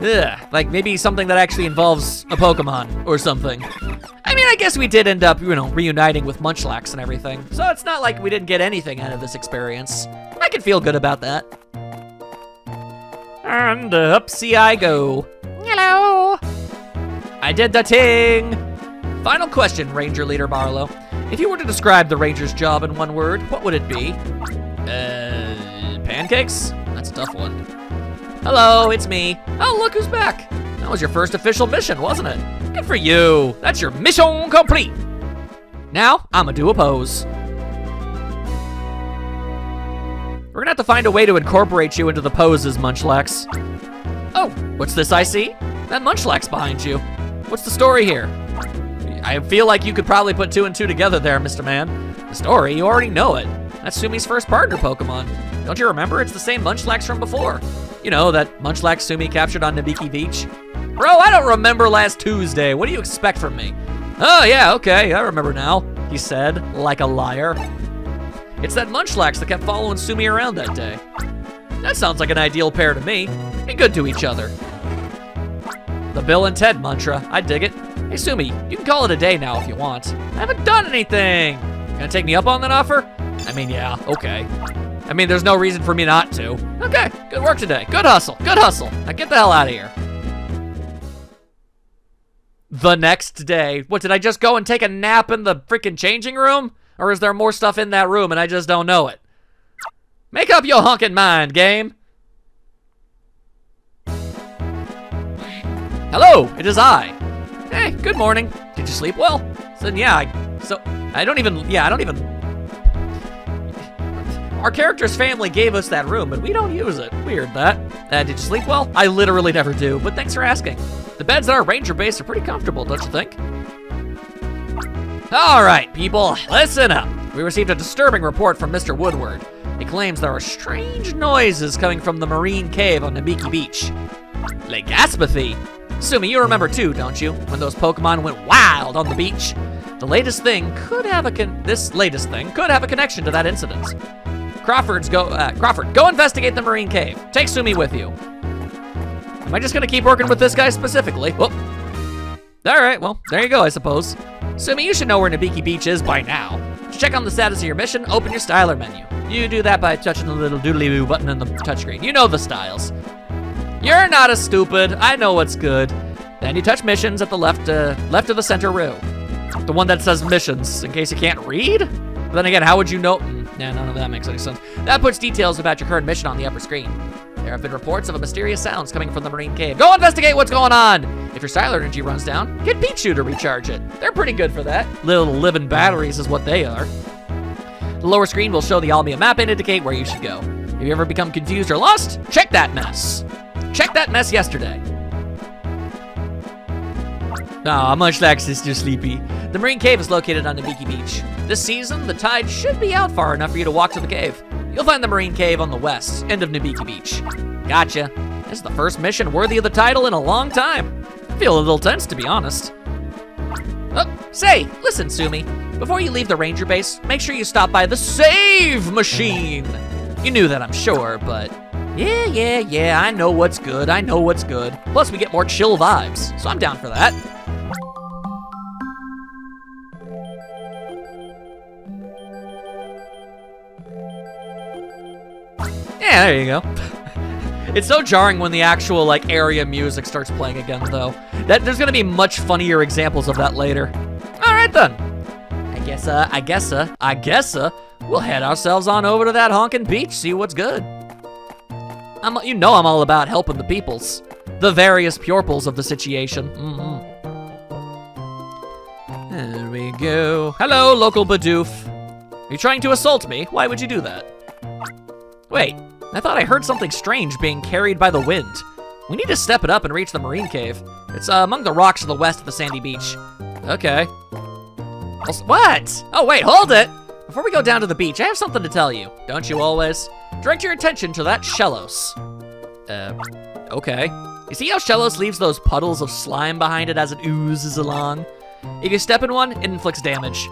Yeah, like maybe something that actually involves a Pokemon or something. I mean, I guess we did end up, reuniting with Munchlax and everything. So it's not like we didn't get anything out of this experience. I can feel good about that. And up I go. Hello. I did the ting. Final question, Ranger Leader Barlow. If you were to describe the Ranger's job in one word, what would it be? Pancakes? That's a tough one. Hello, it's me. Oh, look who's back. That was your first official mission, wasn't it? Good for you. That's your mission complete. Now, I'ma do a pose. We're gonna have to find a way to incorporate you into the poses, Munchlax. Oh, what's this I see? That Munchlax behind you. What's the story here? I feel like you could probably put 2 and 2 together there, Mr. Man. The story, you already know it. That's Sumi's first partner Pokemon. Don't you remember? It's the same Munchlax from before. You know, that Munchlax Sumi captured on Nabiki Beach. Bro, I don't remember last Tuesday. What do you expect from me? Oh, yeah, okay, I remember now, he said, like a liar. It's that Munchlax that kept following Sumi around that day. That sounds like an ideal pair to me. Be good to each other. The Bill and Ted mantra, I dig it. Hey, Sumi, you can call it a day now if you want. I haven't done anything. Gonna take me up on that offer? I mean, yeah, okay. I mean, there's no reason for me not to. Okay, good work today. Good hustle, good hustle. Now get the hell out of here. The next day. What, did I just go and take a nap in the freaking changing room? Or is there more stuff in that room and I just don't know it? Make up your honking mind, game. Hello, it is I. Hey, good morning. Did you sleep well? So I don't even. Our character's family gave us that room, but we don't use it. Weird that. Did you sleep well? I literally never do, but thanks for asking. The beds at our ranger base are pretty comfortable, don't you think? All right, people, listen up. We received a disturbing report from Mr. Woodward. He claims there are strange noises coming from the marine cave on Nabiki Beach. Legaspathy. Sumi, you remember too, don't you? When those Pokemon went wild on the beach. The latest thing could have a connection to that incident. Crawford, go investigate the marine cave. Take Sumi with you. Am I just gonna keep working with this guy specifically? Whoop. All right, well, there you go, I suppose. Sumi, you should know where Nabiki Beach is by now. To check on the status of your mission, open your styler menu. You do that by touching the little doodly-doo button in the touchscreen. You know the styles. You're not as stupid. I know what's good. Then you touch missions at the left of the center row. The one that says missions, in case you can't read? But then again, how would you know? Nah, none of that makes any sense. That puts details about your current mission on the upper screen. There have been reports of mysterious sounds coming from the marine cave. Go investigate what's going on! If your styler energy runs down, get Pichu to recharge it. They're pretty good for that. Little living batteries is what they are. The lower screen will show the Almia map and indicate where you should go. If you ever become confused or lost, check that mess. Check that mess yesterday. Aw, Munchlax is too sleepy. The marine cave is located on Nabiki Beach. This season, the tide should be out far enough for you to walk to the cave. You'll find the marine cave on the west end of Nabiki Beach. Gotcha. This is the first mission worthy of the title in a long time. I feel a little tense, to be honest. Oh, say, listen, Sumi. Before you leave the ranger base, make sure you stop by the save machine. You knew that, I'm sure, but... Yeah, I know what's good, Plus, we get more chill vibes, so I'm down for that. Yeah, there you go. It's so jarring when the actual, area music starts playing again, though. There's gonna be much funnier examples of that later. All right, then. I guess, we'll head ourselves on over to that honkin' beach, see what's good. I'm all about helping the peoples. The various purples of the situation. There we go. Hello, local Bidoof. Are you trying to assault me? Why would you do that? Wait, I thought I heard something strange being carried by the wind. We need to step it up and reach the marine cave. It's among the rocks to the west of the sandy beach. Okay. What? Oh wait, hold it! Before we go down to the beach, I have something to tell you. Don't you always? Direct your attention to that Shellos. Okay. You see how Shellos leaves those puddles of slime behind it as it oozes along? If you step in one, it inflicts damage.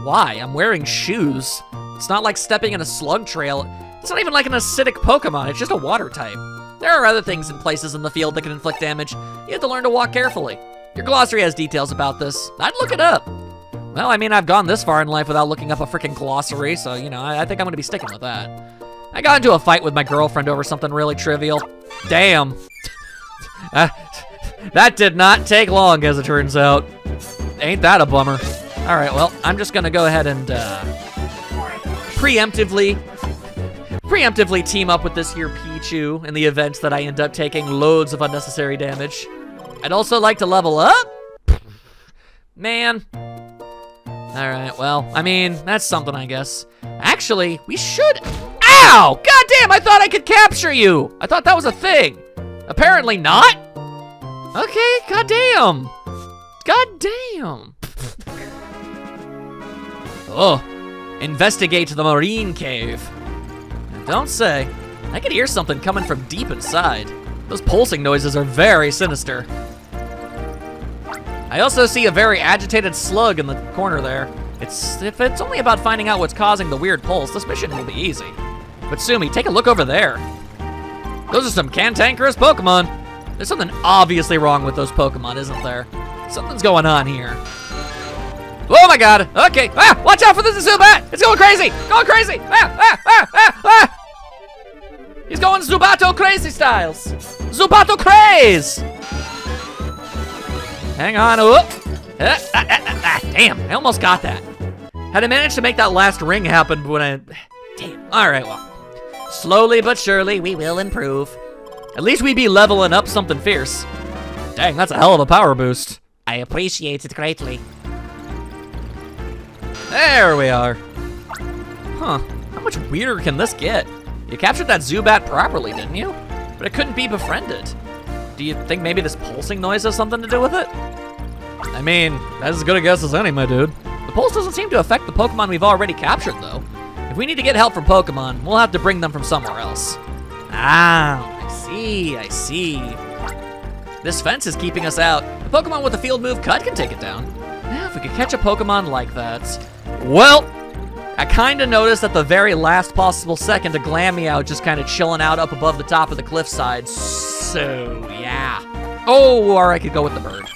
Why? I'm wearing shoes. It's not like stepping in a slug trail. It's not even like an acidic Pokemon, it's just a water type. There are other things and places in the field that can inflict damage. You have to learn to walk carefully. Your glossary has details about this. I'd look it up. Well, I mean, I've gone this far in life without looking up a freaking glossary, so, you know, I think I'm gonna be sticking with that. I got into a fight with my girlfriend over something really trivial. Damn. That did not take long, as it turns out. Ain't that a bummer? All right, well, I'm just gonna go ahead and preemptively team up with this here Pichu in the event that I end up taking loads of unnecessary damage. I'd also like to level up. Man. All right, well, I mean, that's something, I guess. Actually, we should... Ow! Goddamn, I thought I could capture you! I thought that was a thing. Apparently not. Okay, goddamn. Goddamn. Oh, investigate the marine cave. Don't say. I can hear something coming from deep inside. Those pulsing noises are very sinister. I also see a very agitated slug in the corner there. If it's only about finding out what's causing the weird pulse, this mission will be easy. But Sumi, take a look over there. Those are some cantankerous Pokemon. There's something obviously wrong with those Pokemon, isn't there? Something's going on here. Oh my god, okay. Ah, watch out for this Zubat! It's going crazy! Going crazy! Ah! He's going Zubato crazy styles! Zubato craze! Hang on, damn, I almost got that. Had I managed to make that last ring happen when I... Damn, alright, well. Slowly but surely, we will improve. At least we be leveling up something fierce. Dang, that's a hell of a power boost. I appreciate it greatly. There we are. Huh, how much weirder can this get? You captured that Zubat properly, didn't you? But it couldn't be befriended. Do you think maybe this pulsing noise has something to do with it? I mean, that's as good a guess as any, my dude. The pulse doesn't seem to affect the Pokemon we've already captured, though. If we need to get help from Pokemon, we'll have to bring them from somewhere else. Ah, I see. This fence is keeping us out. The Pokemon with a field move cut can take it down. Yeah, if we could catch a Pokemon like that. Well, I kinda noticed at the very last possible second a Glameow just kinda chilling out up above the top of the cliffside. So, yeah. Oh, or I could go with the bird.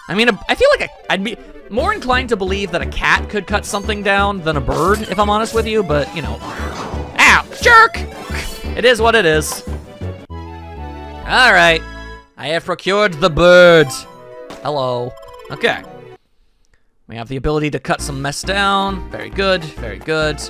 I mean, I feel like I'd be more inclined to believe that a cat could cut something down than a bird, if I'm honest with you, but, you know. Ow, jerk! It is what it is. All right, I have procured the bird. Hello. Okay. We have the ability to cut some mess down. Very good, very good.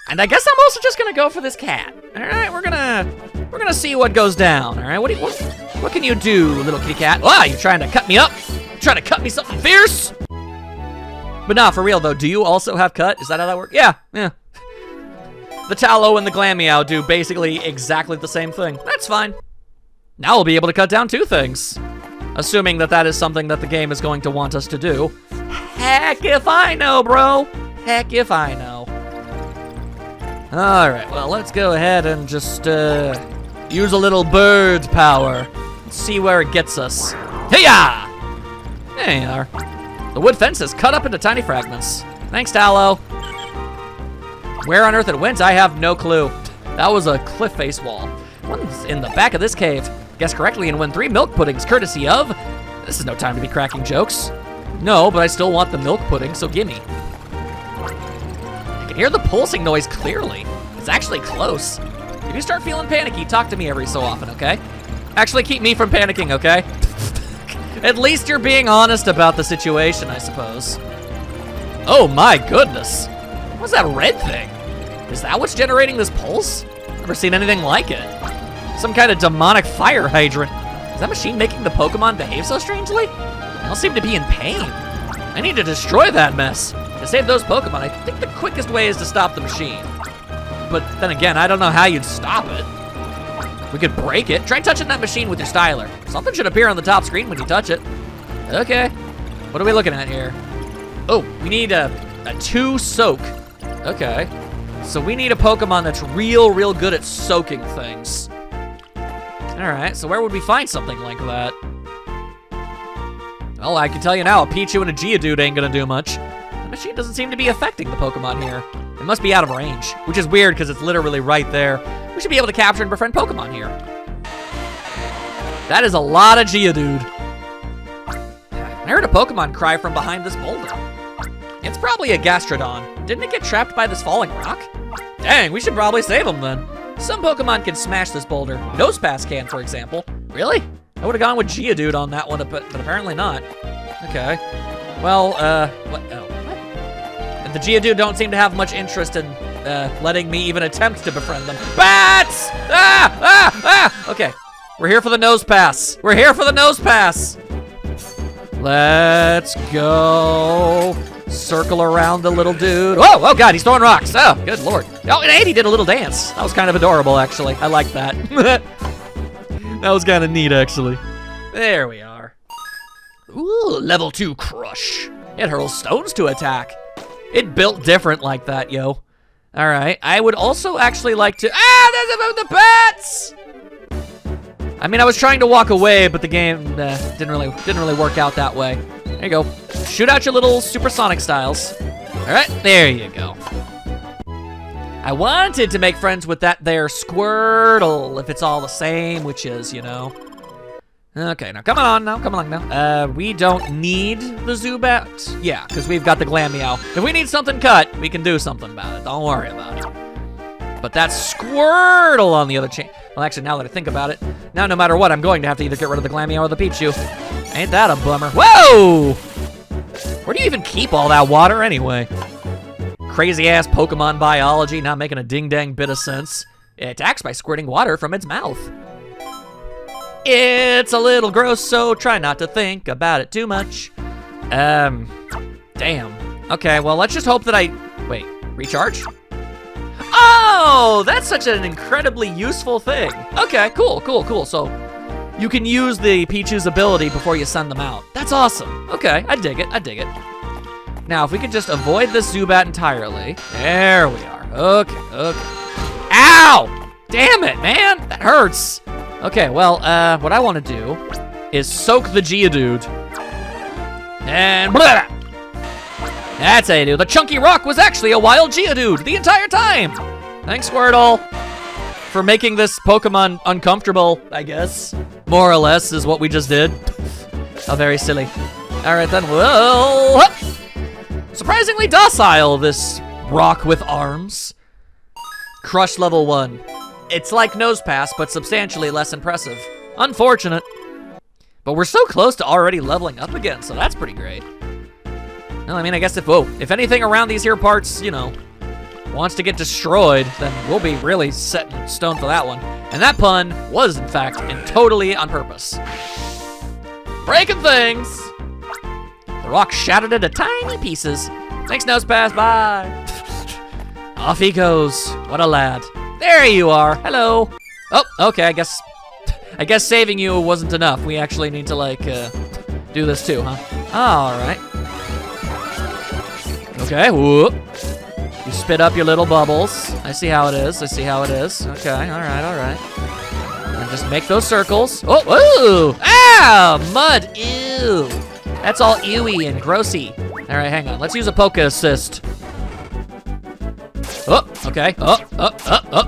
And I guess I'm also just gonna go for this cat. All right, we're gonna see what goes down. All right, what can you do, little kitty cat? Ah, you trying to cut me up? You trying to cut me something fierce? But nah, for real though, do you also have cut? Is that how that works? Yeah. The Tallow and the Glameow do basically exactly the same thing. That's fine. Now we'll be able to cut down two things. Assuming that is something that the game is going to want us to do. Heck if I know, bro. Heck if I know. All right, well, let's go ahead and just use a little bird power. See where it gets us. Hey-ya! There you are. The wood fence is cut up into tiny fragments. Thanks, Tallow. Where on earth it went, I have no clue. That was a cliff face wall. One's in the back of this cave. Guess correctly and win 3 milk puddings courtesy of... This is no time to be cracking jokes. No, but I still want the milk pudding, so gimme. I can hear the pulsing noise clearly. It's actually close. If you start feeling panicky, talk to me every so often, okay? Actually, keep me from panicking, okay? At least you're being honest about the situation, I suppose. Oh my goodness. What's that red thing? Is that what's generating this pulse? Never seen anything like it. Some kind of demonic fire hydrant. Is that machine making the Pokemon behave so strangely? They all seem to be in pain. I need to destroy that mess. To save those Pokemon, I think the quickest way is to stop the machine. But then again, I don't know how you'd stop it. We could break it. Try touching that machine with your styler. Something should appear on the top screen when you touch it. Okay. What are we looking at here? Oh, we need a 2 soak. Okay. So we need a Pokemon that's real good at soaking things. All right, so where would we find something like that? Well, I can tell you now, a Pichu and a Geodude ain't gonna do much. That machine doesn't seem to be affecting the Pokemon here. It must be out of range, which is weird because it's literally right there. We should be able to capture and befriend Pokemon here. That is a lot of Geodude. I heard a Pokemon cry from behind this boulder. It's probably a Gastrodon. Didn't it get trapped by this falling rock? Dang, we should probably save him then. Some Pokemon can smash this boulder. Nosepass can, for example. Really? I would've gone with Geodude on that one, but apparently not. Okay. Well, what? Oh, what? The Geodude don't seem to have much interest in letting me even attempt to befriend them. Bats! Ah! Ah! Ah! Okay. We're here for the Nosepass. We're here for the Nosepass. Let's go. Circle around the little dude. Whoa, oh God, he's throwing rocks. Oh, good Lord. Oh, and he did a little dance. That was kind of adorable, actually. I like that. That was kind of neat, actually. There we are. Ooh, level 2 Crush. It hurls stones to attack. It built different like that, yo. All right, I would also actually like to, there's the bats! I mean, I was trying to walk away, but the game didn't really work out that way. There you go. Shoot out your little supersonic styles. All right, there you go. I wanted to make friends with that there Squirtle, if it's all the same, which is, you know. Okay, now come on now. We don't need the Zubat. Yeah, because we've got the Glammeow. If we need something cut, we can do something about it. Don't worry about it. But that Squirtle on the other chain. Well, actually, now that I think about it, now no matter what, I'm going to have to either get rid of the Glammeow or the Pichu. Ain't that a bummer? Whoa! Where do you even keep all that water anyway? Crazy-ass Pokemon biology, not making a ding-dang bit of sense. It attacks by squirting water from its mouth. It's a little gross, so try not to think about it too much. Damn. Okay, well, let's just hope that wait, recharge? Oh, that's such an incredibly useful thing. Okay, cool. So you can use the Pichu's ability before you send them out. That's awesome. Okay, I dig it. Now, if we could just avoid this Zubat entirely. There we are. Okay. Ow! Damn it, man. That hurts. Okay, well, what I want to do is soak the Geodude. And blah! That's how you do. The chunky rock was actually a wild Geodude the entire time. Thanks, Squirtle, for making this Pokemon uncomfortable, I guess. More or less is what we just did. How very silly. All right, then, well, surprisingly docile, this rock with arms. Crush level 1. It's like Nosepass, but substantially less impressive. Unfortunate. But we're so close to already leveling up again, so that's pretty great. Well, I mean, I guess if anything around these here parts, you know, wants to get destroyed, then we'll be really set in stone for that one. And that pun was, in fact, and totally on purpose. Breaking things! The rock shattered into tiny pieces. Thanks, Nosepass, bye! Off he goes. What a lad. There you are. Hello. Oh, okay, I guess saving you wasn't enough. We actually need to, like, do this too, huh? All right. Okay, whoop. You spit up your little bubbles. I see how it is. Okay, all right. And just make those circles. Oh, ooh! Ah, mud, ew. That's all ewy and grossy. All right, hang on. Let's use a Poke Assist. Oh, okay. Oh.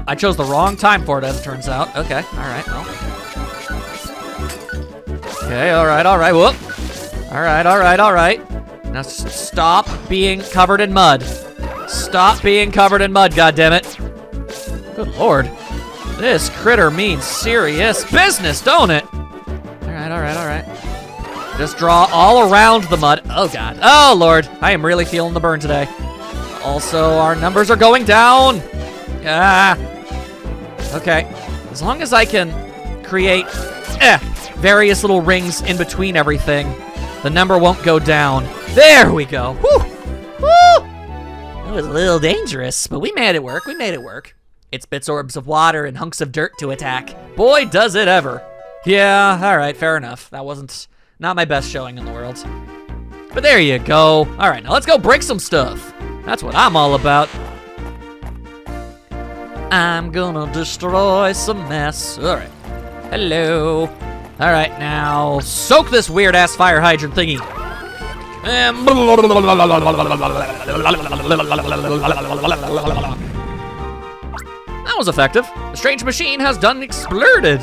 I chose the wrong time for it, as it turns out. Okay, all right, well. Okay, all right. Whoop. All right. Now stop being covered in mud. Stop being covered in mud, goddammit. Good Lord. This critter means serious business, don't it? All right. Just draw all around the mud. Oh, God. Oh, Lord. I am really feeling the burn today. Also, our numbers are going down. Okay. As long as I can create various little rings in between everything, the number won't go down. There we go. Woo! That was a little dangerous, but we made it work. It spits orbs of water and hunks of dirt to attack. Boy, does it ever. Yeah, all right, fair enough. That wasn't not my best showing in the world. But there you go. All right, now let's go break some stuff. That's what I'm all about. I'm gonna destroy some mess. All right. Hello. All right, now soak this weird-ass fire hydrant thingy. That was effective. The strange machine has done exploded.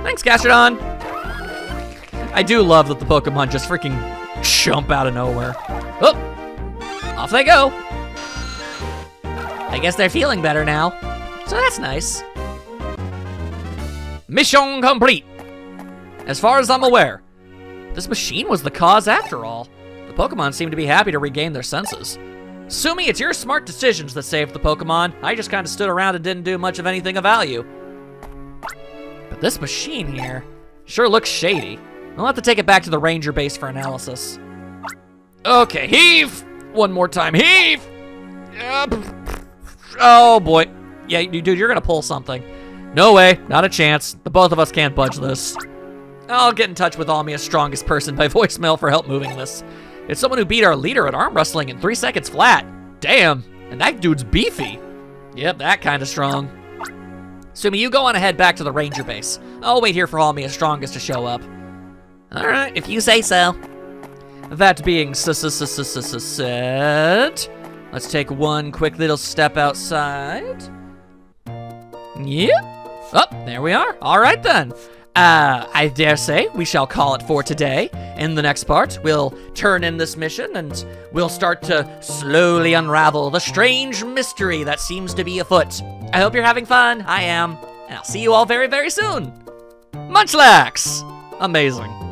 Thanks, Gastrodon. I do love that the Pokemon just freaking jump out of nowhere. Oh, off they go. I guess they're feeling better now, so that's nice. Mission complete. As far as I'm aware, this machine was the cause after all. The Pokemon seem to be happy to regain their senses. Sumi, it's your smart decisions that saved the Pokemon. I just kind of stood around and didn't do much of anything of value. But this machine here sure looks shady. I'll have to take it back to the ranger base for analysis. Okay, heave! One more time, heave! Oh boy. Yeah, dude, you're gonna pull something. No way, not a chance. The both of us can't budge this. I'll get in touch with Almia's strongest person by voicemail for help moving this. It's someone who beat our leader at arm wrestling in 3 seconds flat. Damn, and that dude's beefy. Yep, that kind of strong. Sumi, you go on ahead back to the ranger base. I'll wait here for Almia's strongest to show up. All right, if you say so. That being said, let's take one quick little step outside. Yep. Oh, there we are. All right then. I dare say we shall call it for today. In the next part, we'll turn in this mission and we'll start to slowly unravel the strange mystery that seems to be afoot. I hope you're having fun. I am. And I'll see you all very, very soon. Munchlax! Amazing.